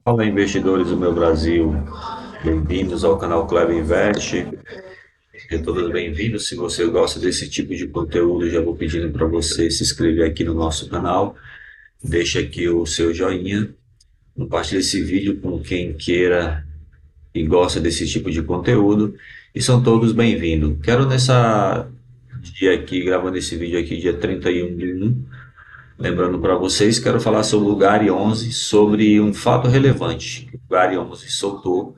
Fala, investidores do meu Brasil, bem-vindos ao canal Clever Invest. Sejam todos bem-vindos. Se você gosta desse tipo de conteúdo, já vou pedindo para você se inscrever aqui no nosso canal, deixa aqui o seu joinha, compartilhe esse vídeo com quem queira e gosta desse tipo de conteúdo, e são todos bem-vindos. Quero nessa dia aqui, gravando esse vídeo aqui, dia 31/1, lembrando para vocês, quero falar sobre o GARI 11, sobre um fato relevante que o GARI 11 soltou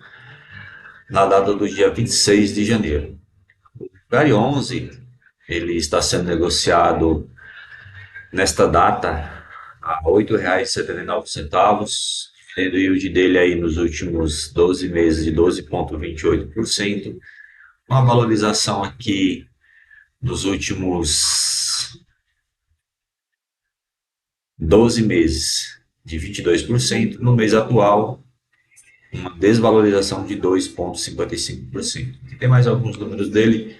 na data do dia 26 de janeiro. O GARI 11 ele está sendo negociado nesta data a R$ 8,79, tendo o yield dele aí nos últimos 12 meses de 12,28%, uma valorização aqui nos últimos 12 meses de 22%, no mês atual uma desvalorização de 2,55%. E tem mais alguns números dele.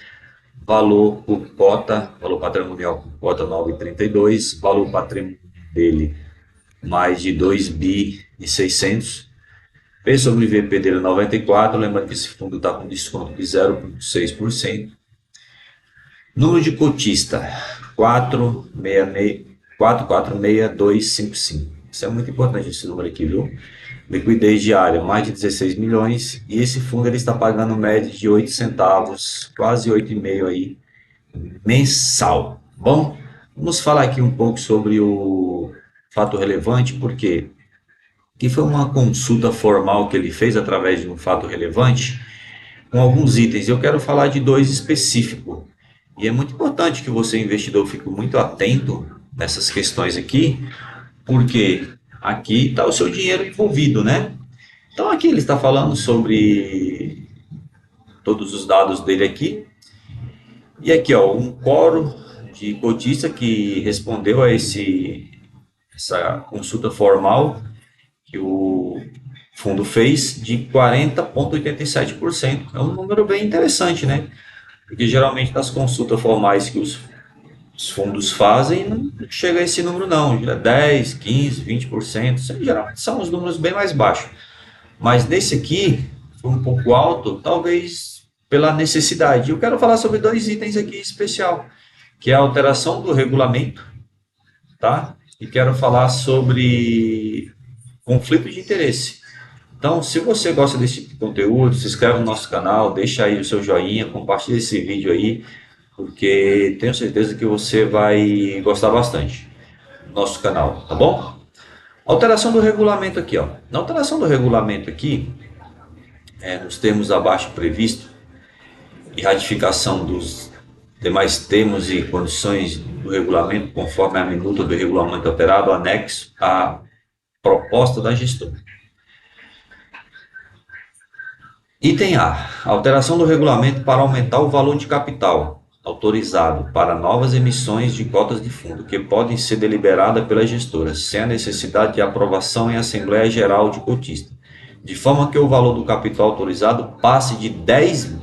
Valor por cota, valor patrimonial por cota 9,32, valor patrimonial dele mais de 2 bi e 600. P sobre VP dele 94, lembrando que esse fundo está com desconto de 0,6%. Número de cotista 446,255. Isso é muito importante esse número aqui, viu? Liquidez diária, mais de 16 milhões. E esse fundo ele está pagando média de 8 centavos, quase 8,5 aí, mensal. Bom, vamos falar aqui um pouco sobre o fato relevante, porque que foi uma consulta formal que ele fez através de um fato relevante com alguns itens. Eu quero falar de dois específicos. E é muito importante que você, investidor, fique muito atento nessas questões aqui, porque aqui está o seu dinheiro envolvido, né? Então aqui ele está falando sobre todos os dados dele aqui. E aqui, ó, um quórum de cotista que respondeu a essa consulta formal que o fundo fez de 40,87%. É um número bem interessante, né? Porque geralmente nas consultas formais que os fundos fazem, não chega a esse número não, 10, 15, 20%, geralmente são os números bem mais baixos. Mas nesse aqui foi um pouco alto, talvez pela necessidade. Eu quero falar sobre dois itens aqui especial, que é a alteração do regulamento, tá? E quero falar sobre conflito de interesse. Então, se você gosta desse tipo de conteúdo, se inscreve no nosso canal, deixa aí o seu joinha, compartilha esse vídeo aí, porque tenho certeza que você vai gostar bastante do nosso canal, tá bom? Alteração do regulamento aqui, ó. Na alteração do regulamento aqui, nos termos abaixo previsto e ratificação dos demais termos e condições do regulamento, conforme a minuta do regulamento alterado, anexo à proposta da gestora. Item A. Alteração do regulamento para aumentar o valor de capital autorizado para novas emissões de cotas de fundo, que podem ser deliberadas pela gestora, sem a necessidade de aprovação em Assembleia Geral de Cotista, de forma que o valor do capital autorizado passe de 10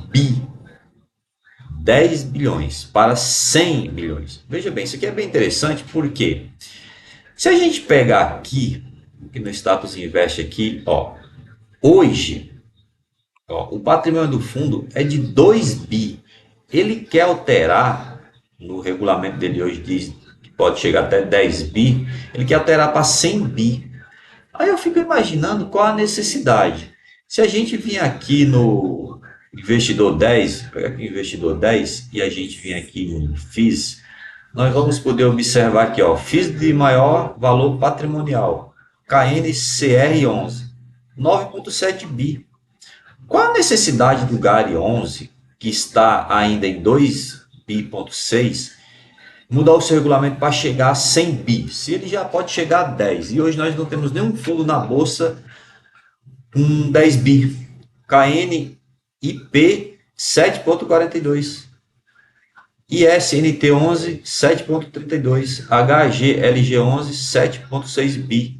bilhões para 100 bilhões. Veja bem, isso aqui é bem interessante porque se a gente pegar aqui no status invest aqui, ó, hoje, ó, o patrimônio do fundo é de 2 bi. Ele quer alterar, no regulamento dele hoje diz que pode chegar até 10 bi, ele quer alterar para 100 bi. Aí eu fico imaginando qual a necessidade. Se a gente vir aqui no investidor 10, pegar aqui o investidor 10 e a gente vir aqui em FIIs, nós vamos poder observar aqui, ó, FIIs de maior valor patrimonial, KNCR11, 9,7 bi. Qual a necessidade do GARI 11, que está ainda em 2 bi,6, mudar o seu regulamento para chegar a 100 bi, se ele já pode chegar a 10, e hoje nós não temos nenhum fundo na bolsa com 10 bi, KNIP 7,42, ISNT 11 7,32, HGLG 11 7,6 bi.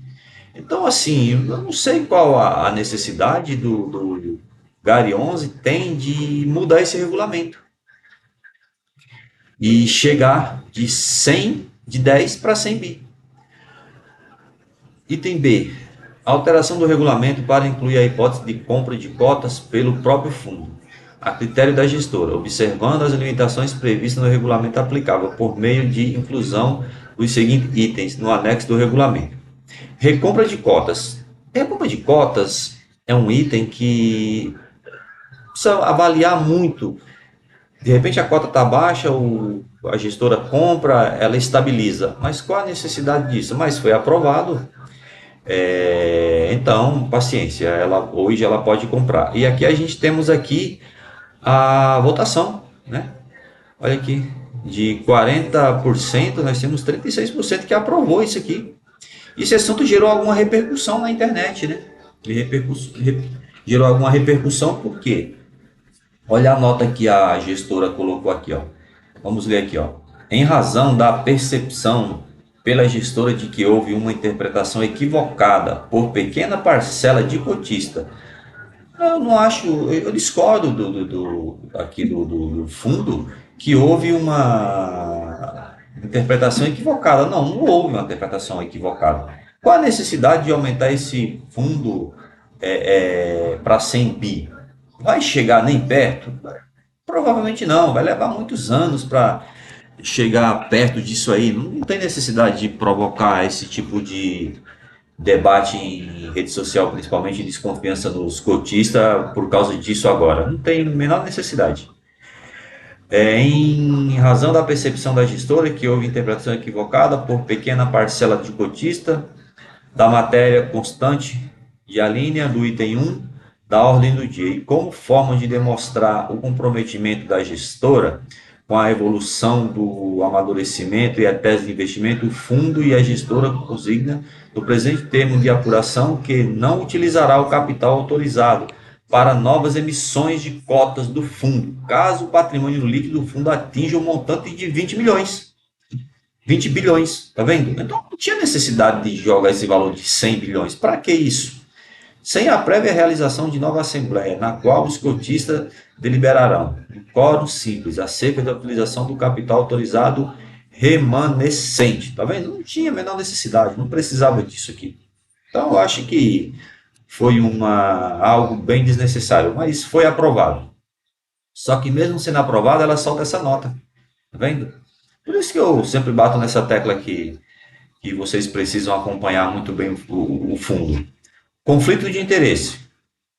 Então, assim, eu não sei qual a necessidade do GARI 11 tem de mudar esse regulamento e chegar de 100, de 10 para 100 bi. Item B. A alteração do regulamento para incluir a hipótese de compra de cotas pelo próprio fundo, a critério da gestora, observando as limitações previstas no regulamento aplicável, por meio de inclusão dos seguintes itens no anexo do regulamento. Recompra de cotas. Recompra de cotas é um item que precisa avaliar muito. De repente a cota está baixa, a gestora compra, ela estabiliza. Mas qual a necessidade disso? Mas foi aprovado, então paciência. Hoje ela pode comprar. E aqui a gente temos aqui a votação, né? Olha aqui, de 40% nós temos 36% que aprovou isso aqui. Esse assunto gerou alguma repercussão na internet, né? Gerou alguma repercussão porque, olha a nota que a gestora colocou aqui, ó. Vamos ler aqui, ó. Em razão da percepção pela gestora de que houve uma interpretação equivocada por pequena parcela de cotista. Eu não acho, eu discordo aqui do fundo que houve uma interpretação equivocada. Não, não houve uma interpretação equivocada. Qual a necessidade de aumentar esse fundo para 100 bi? Vai chegar nem perto? Provavelmente não, vai levar muitos anos para chegar perto disso aí. Não tem necessidade de provocar esse tipo de debate em rede social, principalmente desconfiança nos cotistas por causa disso agora. Não tem a menor necessidade. Em razão da percepção da gestora que houve interpretação equivocada por pequena parcela de cotista da matéria constante e a linha do item 1 da ordem do dia, e como forma de demonstrar o comprometimento da gestora com a evolução do amadurecimento e a tese de investimento, o fundo e a gestora consigna no presente termo de apuração que não utilizará o capital autorizado para novas emissões de cotas do fundo, caso o patrimônio líquido do fundo atinja um montante de 20 milhões. 20 bilhões, tá vendo? Então não tinha necessidade de jogar esse valor de 100 bilhões. Para que isso? Sem a prévia realização de nova assembleia, na qual os cotistas deliberarão, em quórum simples, acerca da utilização do capital autorizado remanescente. Tá vendo? Não tinha a menor necessidade, não precisava disso aqui. Então eu acho que foi algo bem desnecessário, mas foi aprovado. Só que mesmo sendo aprovado, ela solta essa nota. Tá vendo? Por isso que eu sempre bato nessa tecla aqui, que vocês precisam acompanhar muito bem o fundo. Conflito de interesse.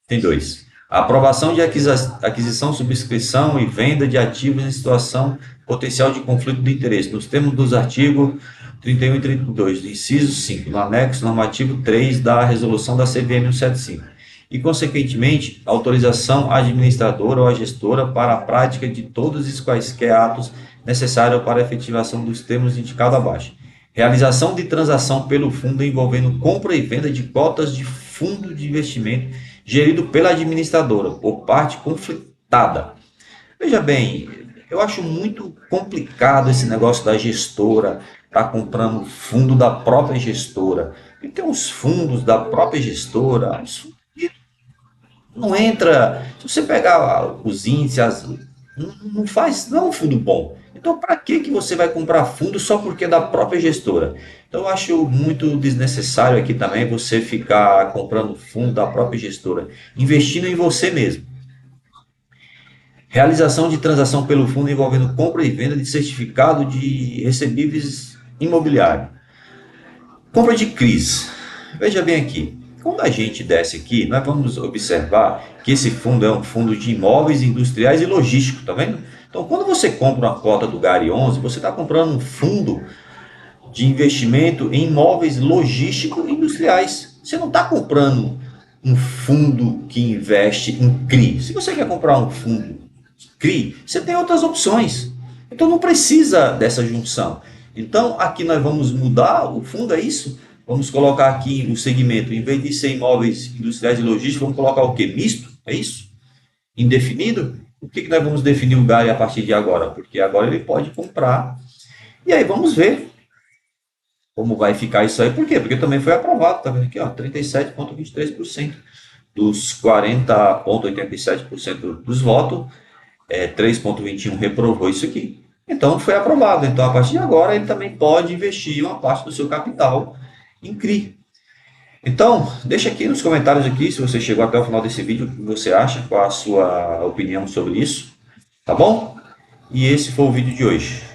Tem dois. A aprovação de aquisição, subscrição e venda de ativos em situação potencial de conflito de interesse, nos termos dos artigos 31 e 32, do inciso 5, no anexo normativo 3 da resolução da CVM 175. E, consequentemente, autorização à administradora ou à gestora para a prática de todos os quaisquer atos necessários para a efetivação dos termos indicados abaixo. Realização de transação pelo fundo envolvendo compra e venda de cotas de fundo de investimento gerido pela administradora, por parte conflitada. Veja bem, eu acho muito complicado esse negócio da gestora estar comprando fundo da própria gestora. E tem uns fundos da própria gestora, não entra. Se você pegar os índices, não faz, não é um fundo bom. Então, para que você vai comprar fundo só porque é da própria gestora? Então, eu acho muito desnecessário aqui também você ficar comprando fundo da própria gestora, investindo em você mesmo. Realização de transação pelo fundo envolvendo compra e venda de certificado de recebíveis imobiliários. Compra de CRIs. Veja bem aqui. Quando a gente desce aqui, nós vamos observar que esse fundo é um fundo de imóveis industriais e logísticos, tá vendo? Então, quando você compra uma cota do GARI 11, você está comprando um fundo de investimento em imóveis logísticos e industriais. Você não está comprando um fundo que investe em CRI. Se você quer comprar um fundo CRI, você tem outras opções. Então, não precisa dessa junção. Então, aqui nós vamos mudar o fundo, é isso? Vamos colocar aqui o segmento, em vez de ser imóveis industriais e logísticos, vamos colocar o quê? Misto? É isso? Indefinido? Por que nós vamos definir o GARI a partir de agora? Porque agora ele pode comprar. E aí vamos ver como vai ficar isso aí. Por quê? Porque também foi aprovado, tá vendo aqui, ó, 37,23% dos 40,87% dos votos, 3,21% reprovou isso aqui. Então foi aprovado. Então a partir de agora ele também pode investir uma parte do seu capital em CRI. Então, deixa aqui nos comentários aqui se você chegou até o final desse vídeo, o que você acha, qual a sua opinião sobre isso, tá bom? E esse foi o vídeo de hoje.